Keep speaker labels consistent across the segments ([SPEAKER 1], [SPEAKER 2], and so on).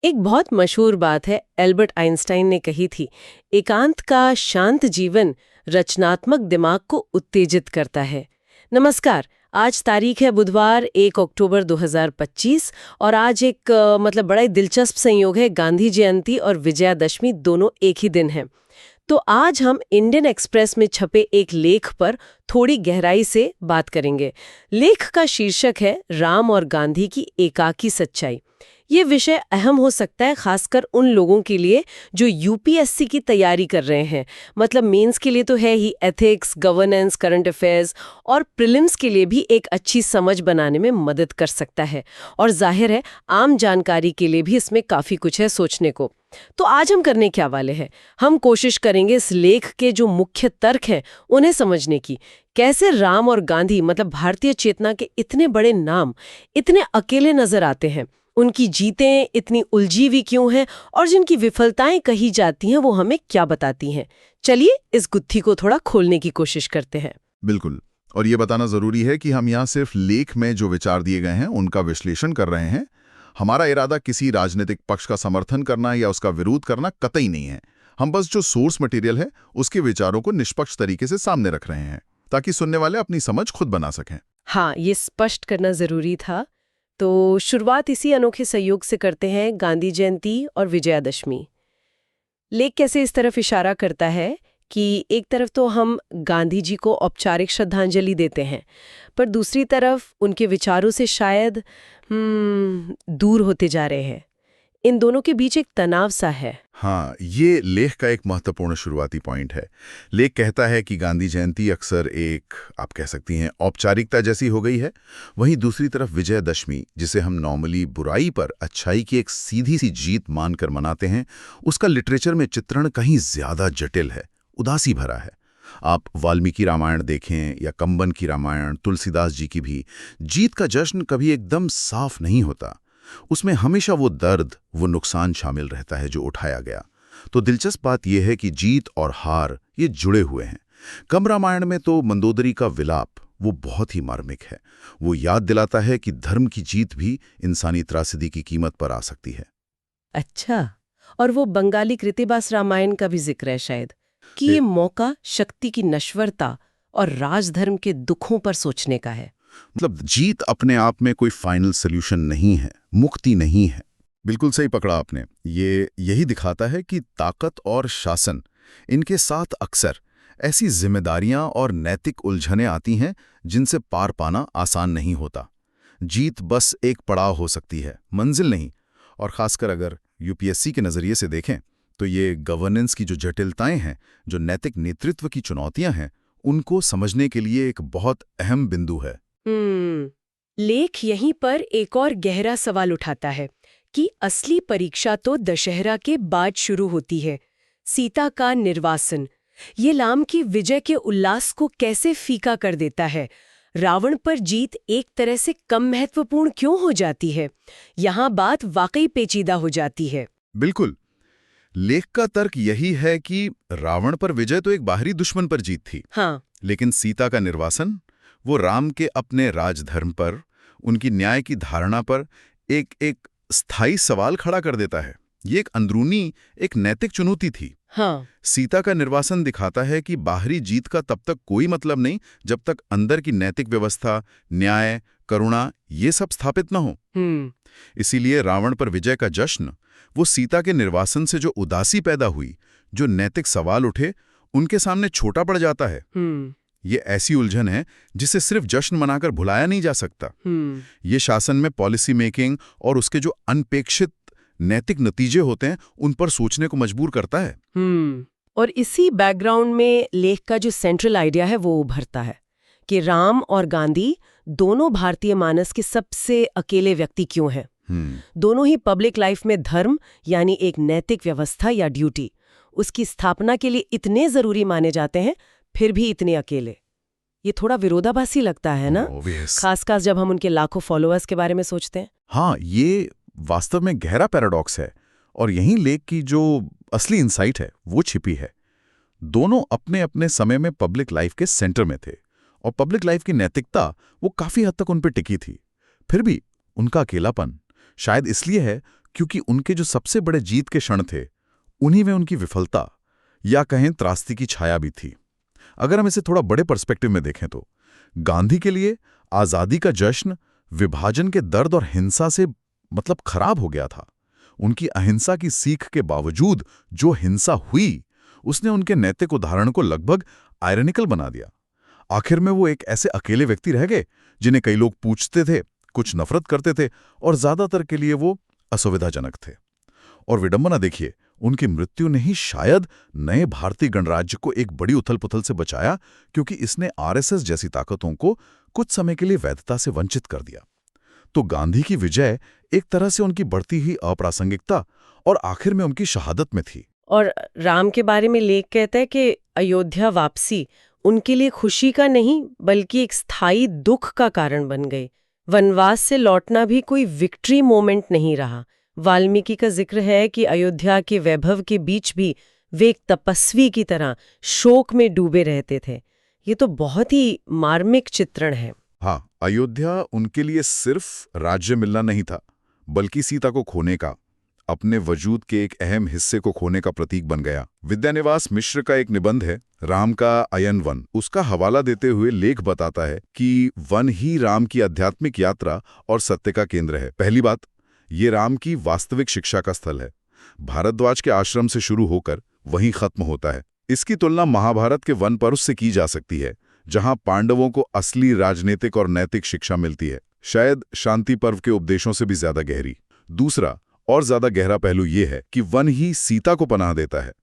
[SPEAKER 1] एक बहुत मशहूर बात है, एल्बर्ट आइंस्टाइन ने कही थी, एकांत का शांत जीवन रचनात्मक दिमाग को उत्तेजित करता है। नमस्कार। आज तारीख है बुधवार 1 अक्टूबर 2025 और आज एक मतलब बड़ा ही दिलचस्प संयोग है, गांधी जयंती और विजयादशमी दोनों एक ही दिन हैं। तो आज हम इंडियन एक्सप्रेस में छपे एक लेख पर थोड़ी गहराई से बात करेंगे। लेख का शीर्षक है राम और गांधी की एकाकी सच्चाई। ये विषय अहम हो सकता है खासकर उन लोगों के लिए जो यूपीएससी की तैयारी कर रहे हैं। मतलब मेंस के लिए तो है ही, एथिक्स, गवर्नेंस, करंट अफेयर्स, और प्रीलिम्स के लिए भी एक अच्छी समझ बनाने में मदद कर सकता है। और जाहिर है आम जानकारी के लिए भी इसमें काफ़ी कुछ है सोचने को। तो आज हम करने क्या वाले हैं, हम कोशिश करेंगे इस लेख के जो मुख्य तर्क हैं उन्हें समझने की। कैसे राम और गांधी मतलब भारतीय चेतना के इतने बड़े नाम इतने अकेले नजर आते हैं, उनकी जीतें इतनी उलझी हुई क्यों हैं, और जिनकी विफलताएं कही जाती हैं वो हमें क्या बताती हैं। चलिए इस गुत्थी को थोड़ा खोलने की कोशिश करते हैं।
[SPEAKER 2] बिल्कुल। और ये बताना जरूरी है कि हम यहाँ सिर्फ लेख में जो विचार दिए गए हैं उनका विश्लेषण कर रहे हैं। हमारा इरादा किसी राजनीतिक पक्ष का समर्थन करना या उसका विरोध करना कतई नहीं है। हम बस जो सोर्स मटेरियल है उसके विचारों को निष्पक्ष तरीके से सामने रख रहे हैं ताकि सुनने वाले अपनी समझ खुद बना सकें।
[SPEAKER 1] हाँ, ये स्पष्ट करना जरूरी था। तो शुरुआत इसी अनोखे संयोग से करते हैं, गांधी जयंती और विजयादशमी। लेख कैसे इस तरफ इशारा करता है कि एक तरफ तो हम गांधी जी को औपचारिक श्रद्धांजलि देते हैं, पर दूसरी तरफ उनके विचारों से शायद दूर होते जा रहे हैं। इन दोनों के बीच एक तनाव सा है।
[SPEAKER 2] हाँ, ये लेख का एक महत्वपूर्ण शुरुआती पॉइंट है। लेख कहता है कि गांधी जयंती अक्सर एक, आप कह सकती हैं, औपचारिकता जैसी हो गई है। वहीं दूसरी तरफ विजयदशमी, जिसे हम नॉर्मली बुराई पर अच्छाई की एक सीधी सी जीत मानकर मनाते हैं, उसका लिटरेचर में चित्रण कहीं ज्यादा जटिल है, उदासी भरा है। आप वाल्मीकि रामायण देखें या कंबन की रामायण, तुलसीदास जी की भी, जीत का जश्न कभी एकदम साफ नहीं होता। उसमें हमेशा वो दर्द, वो नुकसान शामिल रहता है जो उठाया गया। तो दिलचस्प बात यह है कि जीत और हार ये जुड़े हुए हैं। कंब रामायण में तो मंदोदरी का विलाप वो बहुत ही मार्मिक है। वो याद दिलाता है कि धर्म की जीत भी इंसानी त्रासदी की कीमत पर आ सकती है।
[SPEAKER 1] अच्छा, और वो बंगाली कृतिबास रामायण का भी जिक्र है शायद, कि ये मौका शक्ति की नश्वरता और राजधर्म के दुखों पर सोचने का है।
[SPEAKER 2] मतलब जीत अपने आप में कोई फाइनल सोल्यूशन नहीं है, मुक्ति नहीं है। बिल्कुल सही पकड़ा आपने। ये यही दिखाता है कि ताकत और शासन, इनके साथ अक्सर ऐसी जिम्मेदारियां और नैतिक उलझनें आती हैं जिनसे पार पाना आसान नहीं होता। जीत बस एक पड़ाव हो सकती है, मंजिल नहीं। और खासकर अगर यूपीएससी के नज़रिए से देखें तो ये गवर्नेंस की जो जटिलताएं हैं, जो नैतिक नेतृत्व की चुनौतियां हैं, उनको समझने के लिए एक बहुत अहम बिंदु है।
[SPEAKER 1] लेख यहीं पर एक और गहरा सवाल उठाता है कि असली परीक्षा तो दशहरा के बाद शुरू होती है। सीता का निर्वासन, ये राम की विजय के उल्लास को कैसे फीका कर देता है। रावण पर जीत एक तरह से कम महत्वपूर्ण क्यों हो जाती है। यहाँ बात वाकई पेचीदा हो जाती है।
[SPEAKER 2] बिल्कुल। लेख का तर्क यही है कि रावण पर विजय तो एक बाहरी दुश्मन पर जीत थी।
[SPEAKER 1] हाँ,
[SPEAKER 2] लेकिन सीता का निर्वासन वो राम के अपने राजधर्म पर, उनकी न्याय की धारणा पर एक स्थायी सवाल खड़ा कर देता है। ये एक अंदरूनी, एक नैतिक चुनौती थी।
[SPEAKER 1] हाँ।
[SPEAKER 2] सीता का निर्वासन दिखाता है कि बाहरी जीत का तब तक कोई मतलब नहीं जब तक अंदर की नैतिक व्यवस्था, न्याय, करुणा ये सब स्थापित न हो। इसीलिए रावण पर विजय का जश्न वो सीता के निर्वासन से जो उदासी पैदा हुई, जो नैतिक सवाल उठे, उनके सामने छोटा पड़ जाता है। ये ऐसी उलझन है जिसे सिर्फ जश्न मनाकर भुलाया नहीं जा सकता। ये शासन में पॉलिसी मेकिंग और उसके जो अनपेक्षित नैतिक नतीजे होते हैं उन पर सोचने को मजबूर करता है।
[SPEAKER 1] और इसी बैकग्राउंड में लेख का जो सेंट्रल आइडिया है वो उभरता है कि राम और गांधी दोनों भारतीय मानस के सबसे अकेले व्यक्ति क्यों हैं। दोनों ही पब्लिक लाइफ में धर्म यानी एक नैतिक व्यवस्था या ड्यूटी, उसकी स्थापना के लिए इतने जरूरी माने जाते हैं, फिर भी इतने अकेले। ये थोड़ा विरोधाभासी लगता है ना, खासकर जब हम उनके लाखों फॉलोअर्स के बारे में सोचते हैं।
[SPEAKER 2] हाँ, ये वास्तव में गहरा पैराडॉक्स है और यहीं लेख की जो असली इंसाइट है वो छिपी है। दोनों अपने अपने समय में पब्लिक लाइफ के सेंटर में थे और पब्लिक लाइफ की नैतिकता वो काफी हद तक उन पर टिकी थी। फिर भी उनका अकेलापन शायद इसलिए है क्योंकि उनके जो सबसे बड़े जीत के क्षण थे उन्हीं में उनकी विफलता या कहें त्रासदी की छाया भी थी। अगर हम इसे थोड़ा बड़े पर्सपेक्टिव में देखें तो गांधी के लिए आज़ादी का जश्न विभाजन के दर्द और हिंसा से खराब हो गया था। उनकी अहिंसा की सीख के बावजूद जो हिंसा हुई उसने उनके नैतिक उदाहरण को लगभग आयरनिकल बना दिया। आखिर में वो एक ऐसे अकेले व्यक्ति रह गए जिन्हें कई लोग पूछते थे, कुछ नफरत करते थे और ज्यादातर के लिए वो असुविधाजनक थे। और विडंबना देखिए, उनकी मृत्यु ने ही शायद नए भारतीय गणराज्य को एक बड़ी उथल-पुथल से बचाया, क्योंकि इसने आरएसएस जैसी ताकतों को कुछ समय के लिए वैधता से वंचित कर दिया। तो गांधी की विजय एक तरह से उनकी बढ़ती ही अप्रासंगिकता और आखिर में उनकी शहादत में थी।
[SPEAKER 1] और राम के बारे में लेख कहता है कि अयोध्या वापसी उनके लिए खुशी का नहीं बल्कि एक स्थायी दुख का कारण बन गई। वनवास से लौटना भी कोई विक्ट्री मोमेंट नहीं रहा। वाल्मीकि का जिक्र है कि अयोध्या के वैभव के बीच भी वे एक तपस्वी की तरह शोक में डूबे रहते थे। ये तो बहुत ही मार्मिक चित्रण है।
[SPEAKER 2] हाँ, अयोध्या उनके लिए सिर्फ राज्य मिलना नहीं था, बल्कि सीता को खोने का, अपने वजूद के एक अहम हिस्से को खोने का प्रतीक बन गया। विद्यानिवास मिश्र का एक निबंध है, राम का अयन वन। उसका हवाला देते हुए लेख बताता है कि वन ही राम की आध्यात्मिक यात्रा और सत्य का केंद्र है। पहली बात, ये राम की वास्तविक शिक्षा का स्थल है। भारद्वाज के आश्रम से शुरू होकर वहीं खत्म होता है। इसकी तुलना महाभारत के वन पर्व से की जा सकती है, जहां पांडवों को असली राजनीतिक और नैतिक शिक्षा मिलती है, शायद शांति पर्व के उपदेशों से भी ज्यादा गहरी। दूसरा और ज्यादा गहरा पहलू ये है कि वन ही सीता को पनाह देता है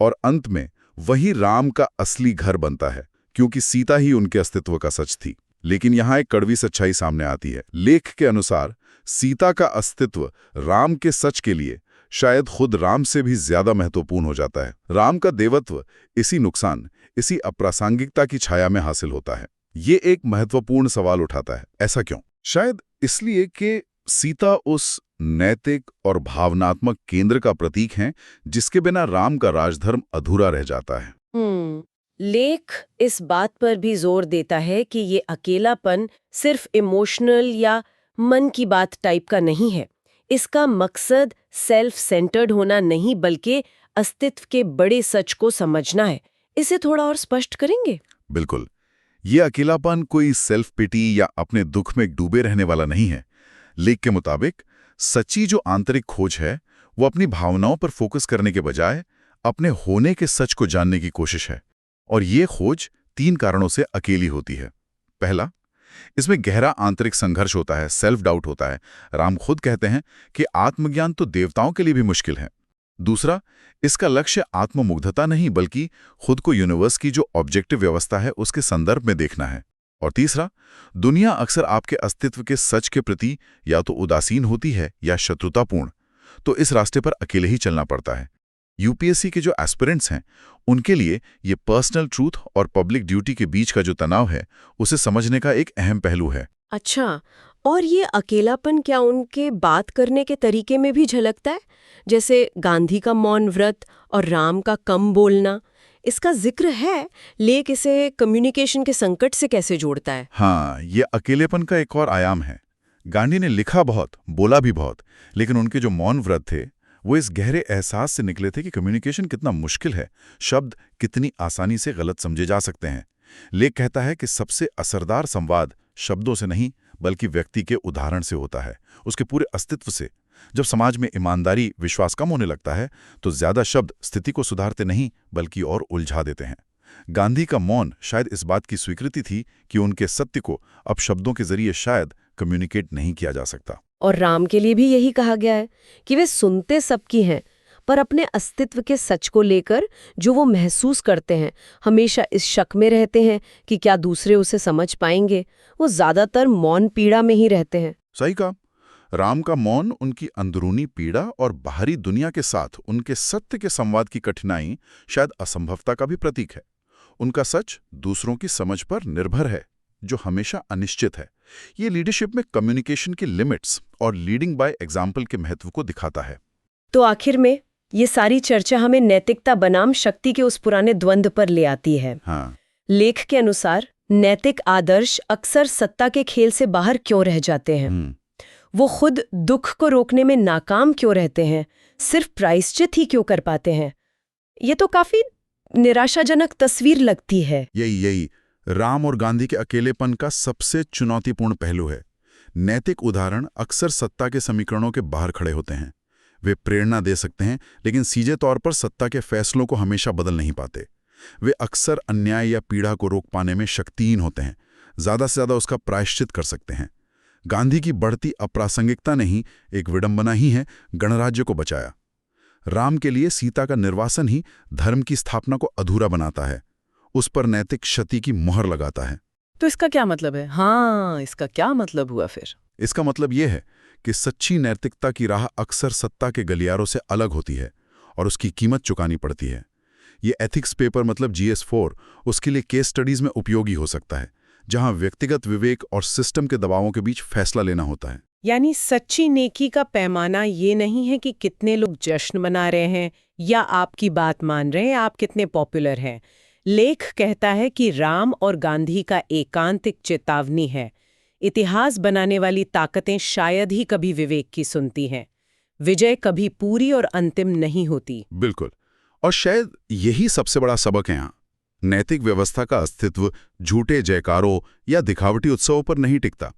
[SPEAKER 2] और अंत में वही राम का असली घर बनता है, क्योंकि सीता ही उनके अस्तित्व का सच थी। लेकिन यहाँ एक कड़वी सच्चाई सामने आती है। लेख के अनुसार सीता का अस्तित्व राम के सच के लिए शायद खुद राम से भी ज्यादा महत्वपूर्ण हो जाता है। राम का देवत्व इसी नुकसान, इसी अप्रासंगिकता की छाया में हासिल होता है। ये एक महत्वपूर्ण सवाल उठाता है, ऐसा क्यों? शायद इसलिए कि सीता उस नैतिक और भावनात्मक केंद्र का प्रतीक हैं जिसके बिना राम का राजधर्म अधूरा रह जाता है।
[SPEAKER 1] लेख इस बात पर भी जोर देता है कि ये अकेलापन सिर्फ इमोशनल या मन की बात टाइप का नहीं है। इसका मकसद सेल्फ सेंटर्ड होना नहीं बल्कि अस्तित्व के बड़े सच को समझना है। इसे थोड़ा और स्पष्ट करेंगे?
[SPEAKER 2] बिल्कुल। ये अकेलापन कोई सेल्फ पिटी या अपने दुख में डूबे रहने वाला नहीं है। लेख के मुताबिक सच्ची जो आंतरिक खोज है वो अपनी भावनाओं पर फोकस करने के बजाय अपने होने के सच को जानने की कोशिश है। और ये खोज 3 कारणों से अकेली होती है। पहला, इसमें गहरा आंतरिक संघर्ष होता है, सेल्फ डाउट होता है। राम खुद कहते हैं कि आत्मज्ञान तो देवताओं के लिए भी मुश्किल है। दूसरा, इसका लक्ष्य आत्ममुग्धता नहीं बल्कि खुद को यूनिवर्स की जो ऑब्जेक्टिव व्यवस्था है उसके संदर्भ में देखना है। और तीसरा, दुनिया अक्सर आपके अस्तित्व के सच के प्रति या तो उदासीन होती है या शत्रुतापूर्ण, तो इस रास्ते पर अकेले ही चलना पड़ता है। यूपीएससी के जो एस्पिरेंट्स हैं उनके लिए ये पर्सनल ट्रूथ और पब्लिक ड्यूटी के बीच का जो तनाव है उसे समझने का एक अहम पहलू है।
[SPEAKER 1] अच्छा, और ये अकेलापन क्या उनके बात करने के तरीके में भी झलकता है? जैसे गांधी का मौन व्रत और राम का कम बोलना, इसका जिक्र है, लेख इसे कम्युनिकेशन के संकट से कैसे जोड़ता है?
[SPEAKER 2] हाँ, ये अकेलेपन का एक और आयाम है। गांधी ने लिखा बहुत, बोला भी बहुत, लेकिन उनके जो मौन व्रत थे वो इस गहरे एहसास से निकले थे कि कम्युनिकेशन कितना मुश्किल है, शब्द कितनी आसानी से गलत समझे जा सकते हैं। लेख कहता है कि सबसे असरदार संवाद शब्दों से नहीं बल्कि व्यक्ति के उदाहरण से होता है, उसके पूरे अस्तित्व से। जब समाज में ईमानदारी, विश्वास कम होने लगता है तो ज्यादा शब्द स्थिति को सुधारते नहीं बल्कि और उलझा देते हैं। गांधी का मौन शायद इस बात की स्वीकृति थी कि उनके सत्य को अब शब्दों के जरिए शायद कम्युनिकेट नहीं किया जा सकता।
[SPEAKER 1] और राम के लिए भी यही कहा गया है कि वे सुनते सबकी हैं, पर अपने अस्तित्व के सच को लेकर जो वो महसूस करते हैं हमेशा इस शक में रहते हैं कि क्या दूसरे उसे समझ पाएंगे। वो ज्यादातर मौन पीड़ा में ही रहते हैं।
[SPEAKER 2] सही कहा। राम का मौन उनकी अंदरूनी पीड़ा और बाहरी दुनिया के साथ उनके सत्य के संवाद की कठिनाई, शायद असंभवता का भी प्रतीक है। उनका सच दूसरों की समझ पर निर्भर है, जो हमेशा अनिश्चित है। ये लीडरशिप में कम्युनिकेशन की लिमिट्स और लीडिंग बाय एग्जाम्पल के महत्व को दिखाता है।
[SPEAKER 1] तो आखिर में ये सारी चर्चा हमें नैतिकता बनाम शक्ति के उस पुराने द्वंद्व पर ले आती है।
[SPEAKER 2] हाँ।
[SPEAKER 1] लेख के अनुसार नैतिक आदर्श अक्सर सत्ता के खेल से बाहर क्यों रह जाते हैं? वो खुद दुख को रोकने में नाकाम क्यों रहते हैं, सिर्फ प्रायश्चित ही क्यों कर पाते हैं। ये तो काफी निराशाजनक तस्वीर लगती है।
[SPEAKER 2] यही राम और गांधी के अकेलेपन का सबसे चुनौतीपूर्ण पहलू है। नैतिक उदाहरण अक्सर सत्ता के समीकरणों के बाहर खड़े होते हैं। वे प्रेरणा दे सकते हैं, लेकिन सीधे तौर पर सत्ता के फैसलों को हमेशा बदल नहीं पाते। वे अक्सर अन्याय या पीड़ा को रोक पाने में शक्तिहीन होते हैं, ज्यादा से ज्यादा उसका प्रायश्चित कर सकते हैं। गांधी की बढ़ती अप्रासंगिकता ने ही एक विडंबना ही है गणराज्य को बचाया। राम के लिए सीता का निर्वासन ही धर्म की स्थापना को अधूरा बनाता है, उस पर नैतिक क्षति की मुहर लगाता है।
[SPEAKER 3] तो इसका क्या मतलब है? हाँ, इसका क्या मतलब हुआ फिर?
[SPEAKER 2] इसका मतलब यह है कि सच्ची नैतिकता की राह अक्सर सत्ता के गलियारों से अलग होती है और उसकी कीमत चुकानी पड़ती है। ये एथिक्स पेपर मतलब GS4 उसके लिए केस स्टडीज में उपयोगी हो सकता है, जहां व्यक्तिगत विवेक और सिस्टम के दबावों के बीच फैसला लेना होता है।
[SPEAKER 1] यानी सच्ची नेकी का पैमाना ये नहीं है कि कितने लोग जश्न मना रहे हैं या आपकी बात मान रहे हैं, आप कितने पॉपुलर हैं। लेख कहता है कि राम और गांधी का एकांतिक चेतावनी है। इतिहास बनाने वाली ताकतें शायद ही कभी विवेक की सुनती हैं। विजय कभी पूरी और अंतिम नहीं होती।
[SPEAKER 2] बिल्कुल, और शायद यही सबसे बड़ा सबक है यहाँ। नैतिक व्यवस्था का अस्तित्व झूठे जयकारों या दिखावटी उत्सवों पर नहीं टिकता,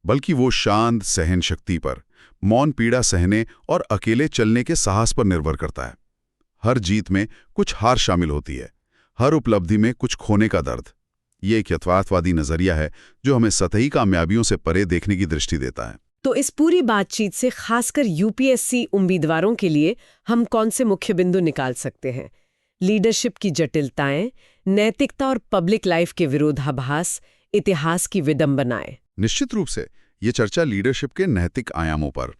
[SPEAKER 2] बल्कि वो शांत सहन शक्ति पर, मौन पीड़ा सहने और अकेले चलने के साहस पर निर्भर करता है। हर जीत में कुछ हार शामिल होती है, हर उपलब्धि में कुछ खोने का दर्द। ये एक यथार्थवादी नजरिया है जो हमें सतही कामयाबियों से परे देखने की दृष्टि देता है।
[SPEAKER 1] तो इस पूरी बातचीत से खासकर UPSC उम्मीदवारों के लिए हम कौन से मुख्य बिंदु निकाल सकते हैं? लीडरशिप की जटिलताएं, नैतिकता और पब्लिक लाइफ के विरोधाभास, इतिहास की विडंबनाएं।
[SPEAKER 2] निश्चित रूप से ये चर्चा लीडरशिप के नैतिक आयामों पर,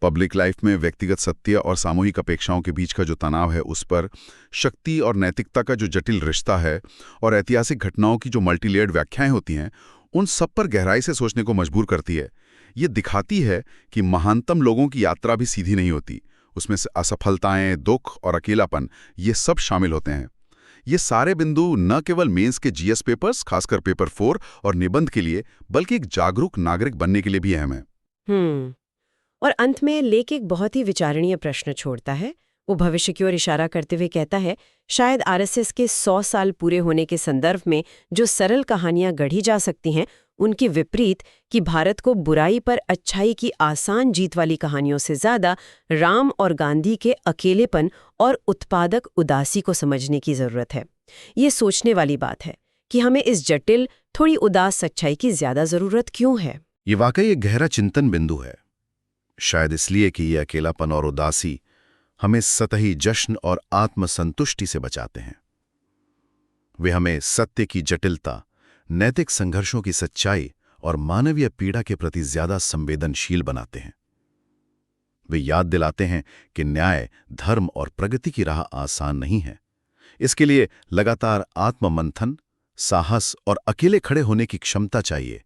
[SPEAKER 2] पब्लिक लाइफ में व्यक्तिगत सत्य और सामूहिक अपेक्षाओं के बीच का जो तनाव है उस पर, शक्ति और नैतिकता का जो जटिल रिश्ता है, और ऐतिहासिक घटनाओं की जो मल्टीलेयर्ड व्याख्याएं होती हैं, उन सब पर गहराई से सोचने को मजबूर करती है। ये दिखाती है कि महानतम लोगों की यात्रा भी सीधी नहीं होती। उसमें से असफलताएं, दुख और अकेलापन, ये सब शामिल होते हैं। ये सारे बिंदु न केवल मेंस के GS पेपर्स, खासकर पेपर 4 और निबंध के लिए, बल्कि एक जागरूक नागरिक बनने के लिए भी अहम है।
[SPEAKER 1] और अंत में लेख एक बहुत ही विचारणीय प्रश्न छोड़ता है। वो भविष्य की ओर इशारा करते हुए कहता है, शायद RSS के 100 साल पूरे होने के संदर्भ में जो सरल कहानियां गढ़ी जा सकती हैं, उनकी विपरीत कि भारत को बुराई पर अच्छाई की आसान जीत वाली कहानियों से ज्यादा राम और गांधी के अकेलेपन और उत्पादक उदासी को समझने की जरूरत है। ये सोचने वाली बात है कि हमें इस जटिल, थोड़ी उदास सच्चाई की ज्यादा जरूरत क्यों है।
[SPEAKER 4] ये वाकई एक गहरा चिंतन बिंदु है, शायद इसलिए कि ये अकेलापन और उदासी हमें सतही जश्न और आत्मसंतुष्टि से बचाते हैं। वे हमें सत्य की जटिलता, नैतिक संघर्षों की सच्चाई और मानवीय पीड़ा के प्रति ज्यादा संवेदनशील बनाते हैं। वे याद दिलाते हैं कि न्याय, धर्म और प्रगति की राह आसान नहीं है। इसके लिए लगातार आत्ममंथन, साहस और अकेले खड़े होने की क्षमता चाहिए,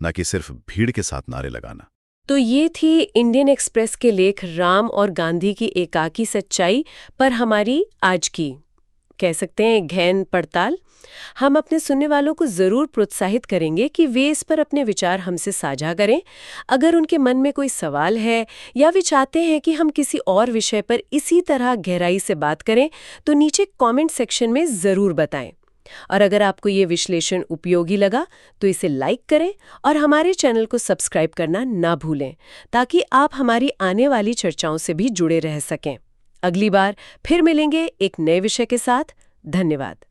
[SPEAKER 4] न कि सिर्फ भीड़ के साथ नारे लगाना।
[SPEAKER 1] तो ये थी इंडियन एक्सप्रेस के लेख राम और गांधी की एकाकी सच्चाई पर हमारी आज की, कह सकते हैं, गहन पड़ताल। हम अपने सुनने वालों को जरूर प्रोत्साहित करेंगे कि वे इस पर अपने विचार हमसे साझा करें। अगर उनके मन में कोई सवाल है या वे चाहते हैं कि हम किसी और विषय पर इसी तरह गहराई से बात करें, तो नीचे कमेंट सेक्शन में जरूर बताएं। और अगर आपको ये विश्लेषण उपयोगी लगा तो इसे लाइक करें और हमारे चैनल को सब्सक्राइब करना ना भूलें, ताकि आप हमारी आने वाली चर्चाओं से भी जुड़े रह सकें। अगली बार फिर मिलेंगे एक नए विषय के साथ। धन्यवाद।